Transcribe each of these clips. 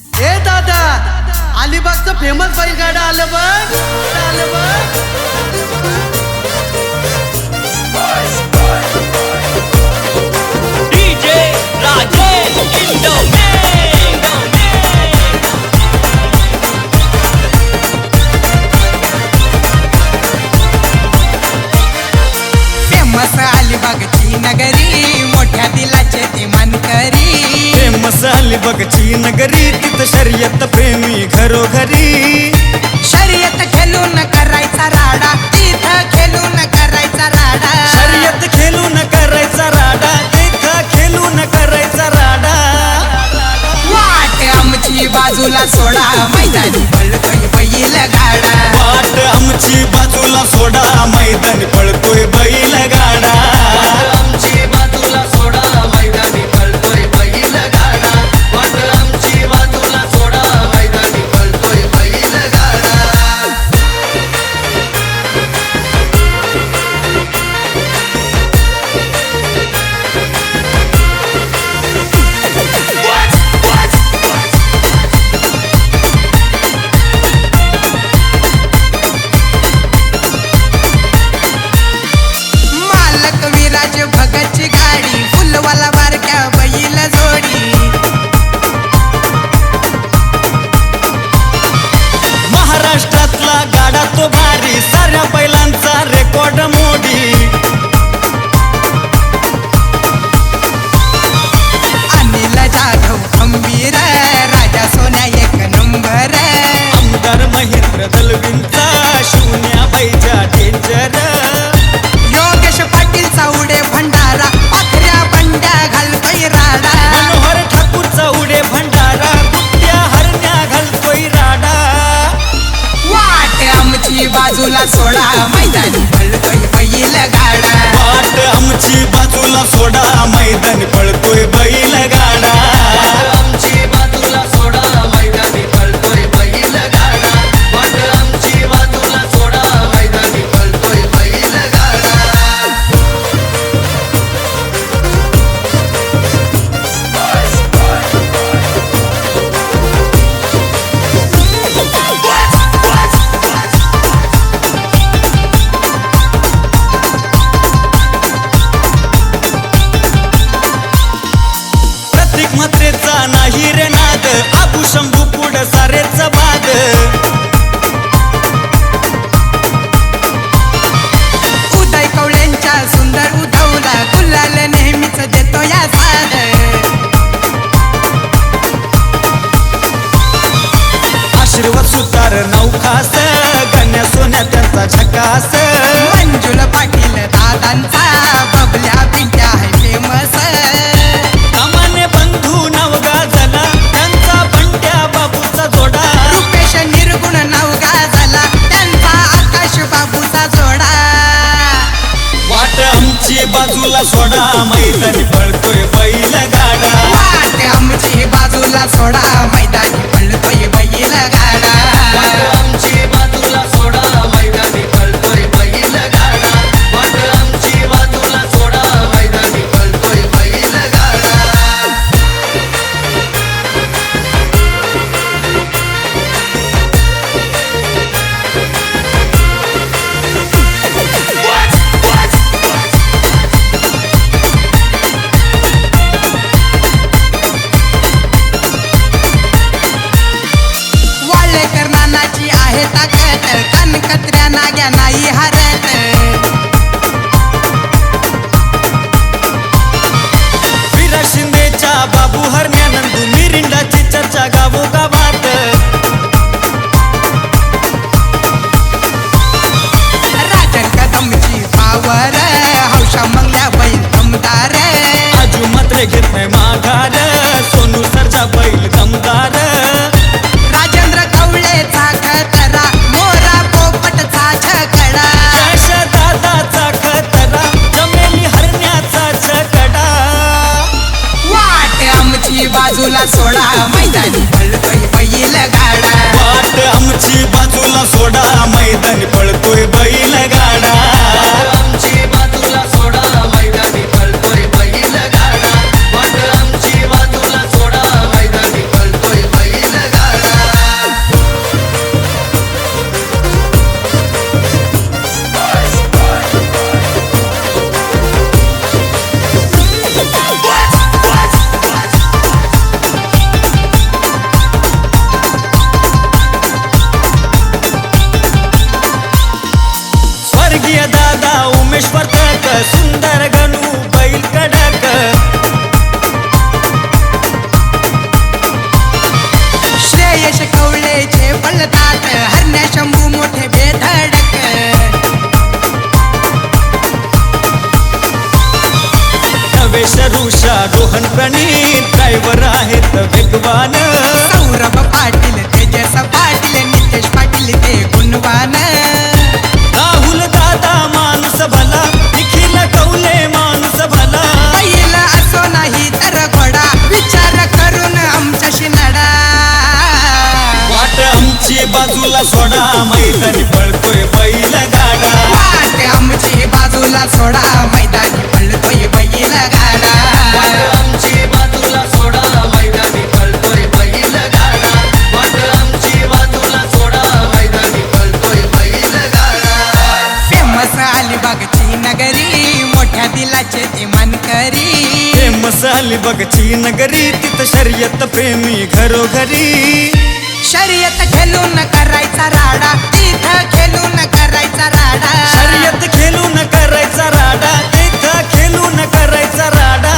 ए दादा, अलिबागचं फेमस बैलगाडा आलं बघ, आलं बघ. डीजे राजेश फेमस अलिबागची नगरी, मोठ्या दिलाचे ते मानकरी. फेमस अलिबागची नगरी, तिथं शर्यत प्रेमी घरोघरी. शर्यत खेळून करायचा राडा, तिथं खेळून करायचा राडा. शर्यत खेळून करायचा राडा, तिथं खेळून करायचा राडा. वाट आमची बाजूला सोडा, मैदानी पळतोय बैल गाडा. वाट आमची बाजूला सोडा, मैदानी पळतोय बैल गाडा. आमची बाजूला सोडा, मैदानी पळतोय बैल गाडा. वाट आमची बाजूला सोडा, मैदानी पळतोय बैल गाडा. मालक विराज भगतची गाडी, फुलवाला बारक्या बैल जोडी. महाराष्ट्रातला गाडा तो भारी, साऱ्या बैलांचा रेकॉर्ड मोडी. अनिल जाधव खंबीर, राजा सोन्या एक नंबर. आमदार महेंद्र दलवींचा शून्या बैजा डेंजर. योगेश पाटील चावडे भंडारा, पाखऱ्या बंड्या घालतोय राडा. मनोहर ठाकूरचा उडे भंडारा, कुट्या हरण्या घालतोय राडा. वाट आमची बाजूला सोडा, मैदानी पळतोय बैल गाडा. वाट आमची बाजूला सोडा, मैदानी पळतोय बैल गाडा. आमची बाजूला सोडा, मैदानी पळतोय बैल गाडा. वाट आमची बाजूला सोडा, मैदानी पळतोय बैल गाडा. प्रतीक म्हात्रेचा नाही रे नाद, आबू शंभू पुढ सारेच बाद. उदय कवळ्यांच्या सुंदर उधवला, गुलाल नेहमीच देतो या साद. आशीर्वाद सुतार नौखास, गण्या सोन्या त्यांचा झकास. मंजुल पाटील दादांचा, बबल्या पिंट्या आहे फेमस. कामाने बंधू नाव गाजला, त्यांचा बंट्या बाबूचा जोडा. रुपेश निर्गुण नाव गाजला, त्यांचा आकाश बाबूचा जोडा. वाट आमची बाजूला सोडा, मैदानी पळतोय बैल गाडा. वाट आमची बाजूला सोडा, मैदानी पळतोय बैल गाडा. वाट आमची बाजूला सोडा, मैदानी पळतोय बैल गाडा. वाट आमची बाजूला सोडा, मैदानी पळतोय बैल गाडा. वाळेकर नानाची आहे ताकद, कनकत्र्या नाग्या नाही हरत. विरा शिंदेच्या बाबू हरण्यानंदू, मिरिंडाची चर्चा गावोगावात. राजन कदमची पावर, हौशा मंगल्या बैल दमदार. आजू मात्र घेत नाही माघार, सोनू सरचा बैल दमदार. राजेंद्र कवळेचा खतरा, मोरा पोपटचा छकडा. यश दादाचा खतरा, जमेली हरण्याचा छकडा. वाट आमची बाजूला सोडा, मैदानी पळतोय बैल गाडा. वाट आमची बाजूला सोडा, मैदानी पळतोय बैल गाडा. आमची बाजूला सोडा, मैदानी पळतोय बैल गाडा. वाट आमची बाजूला सोडा, मैदानी पळतोय बैल पळतात हरण्या शंभू मोठे बेधडक नवेश ऋषा रोहन प्रणीत ड्रायव्हर आहेत वेगवान सौरभ पाटील तेजस पाटील नितेश पाटील ते गुणवान राहुल दादा माणूस भला निखिल कौले माणूस भला पहिला असो नाही तर घोडा विचार करून आमच्याशी लढा वाट आमची बाजूला सोडा मैदानी पळतोय बैल गाडा वाट आमची बाजूला सोडा मैदानी पळतोय बैल गाडा वाट आमची बाजूला सोडा मैदानी पळतोय बैल गाडा वाट आमची बाजूला सोडा मैदानी पळतोय बैल गाडा फेमस अलिबागची नगरी मोठ्या दिलाचे ते मानकरी फेमस अलिबागची नगरी तिथं शर्यत प्रेमी घरोघरी शर्यत खेळून करायचा राडा तिथं खेळून करायचा राडा शर्यत खेळून करायचा राडा तिथं खेळून करायचा राडा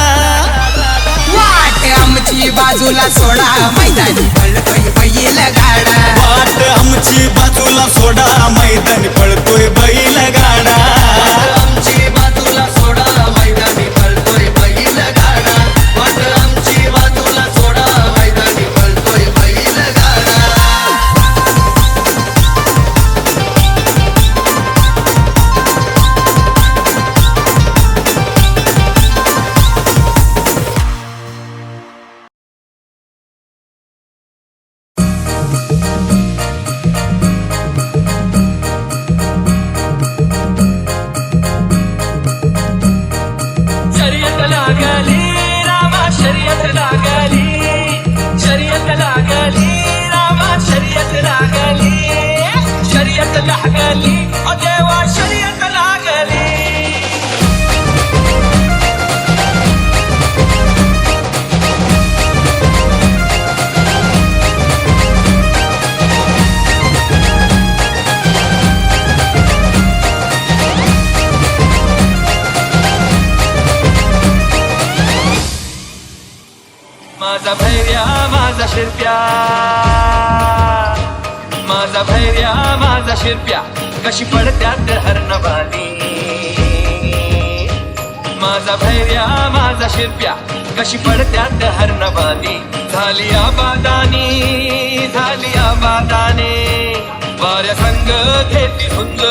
वाट आमची बाजूला सोडा मैदानी पळतोय बैल गाडा वाट आमची बाजूला सोडा मैदानी पळतोय बैल गाडा वाट आमची बाजूला सोडा मैदानी पळतोय बैल गाडा वाट आमची बाजूला सोडा मैदानी पळतोय बैल गाडा शर्यत लागली रामा शर्यत लागली शर्यत लागली रामा शर्यत लागली शर्यत लागली ओ देवा शर्यत लागली माझा भैर्या माझा शिरप्या माझा भैर्या माझा शिरप्या कशी पडत्यात हरणवाली माझा भैर्या माझा शिरप्या कशी पडत्यात हरणवाली झाली आबादानी वाऱ्या संग घेती झुंज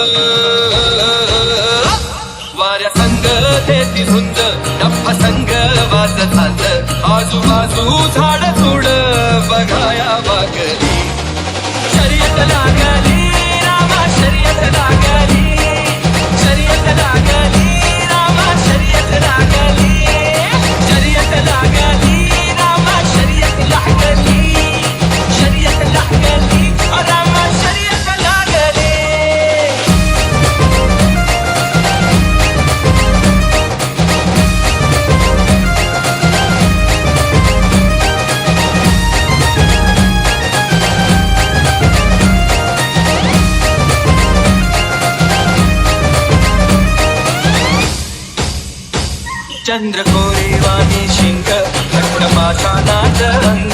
वाऱ्या संग घेती झुंज डप्पा संग वाजतात आजूबाजू झाड झुड बघाया वागली शर्यत लागली रामा शर्यत लागली शर्यत लागली रामा शर्यत लागली शर्यत लागली रामा शर्यत लागली शर्यत लागली रामा शर्यत लागली चंद्र कोरेवाणी शिंग घट्टपाषाणाच रंग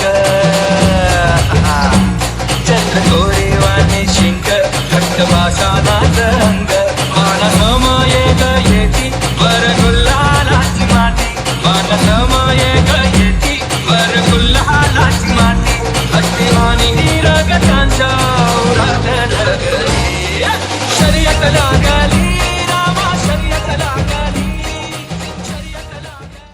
चंद्र कोरेवाणी शिंग घट्टपाषाणाच रंग मानसमये गयेती वर गुल्हालाची माती मानसमये गयेती वर गुल्हालाची माती हस्तिवानी रगतांच्या उरात ढगली शर्यत लागली रामा शर्यत लागली शर्यत लागली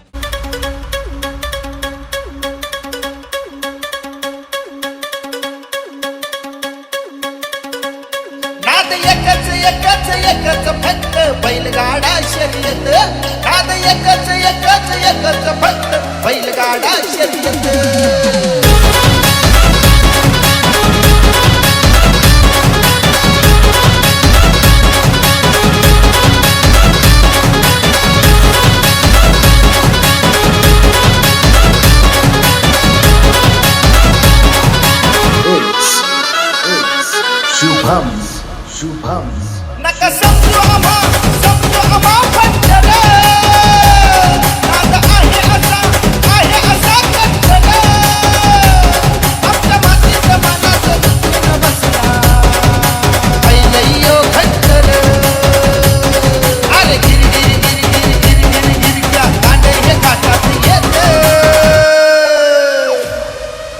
नाद एकच फक्त बैलगाडा शर्यत नाद एकच फक्त बैलगाडा शर्यत शुभम नका समजू आम्हा पंचर नाद आहे असा कंचन आपल्या मातीच्या मनात बस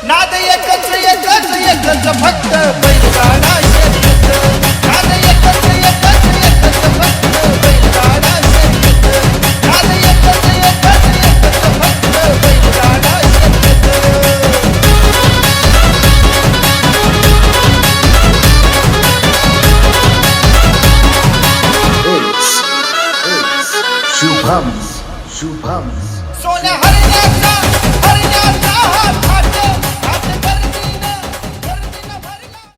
नाद एकच एकच एकच फक्त बैलगाडा शर्यत नाद एकच एकच एकच फक्त बैलगाडा शर्यत नाद एकच एकच एकच फक्त बैलगाडा शर्यत Shubham. सोन्या हरण्याचा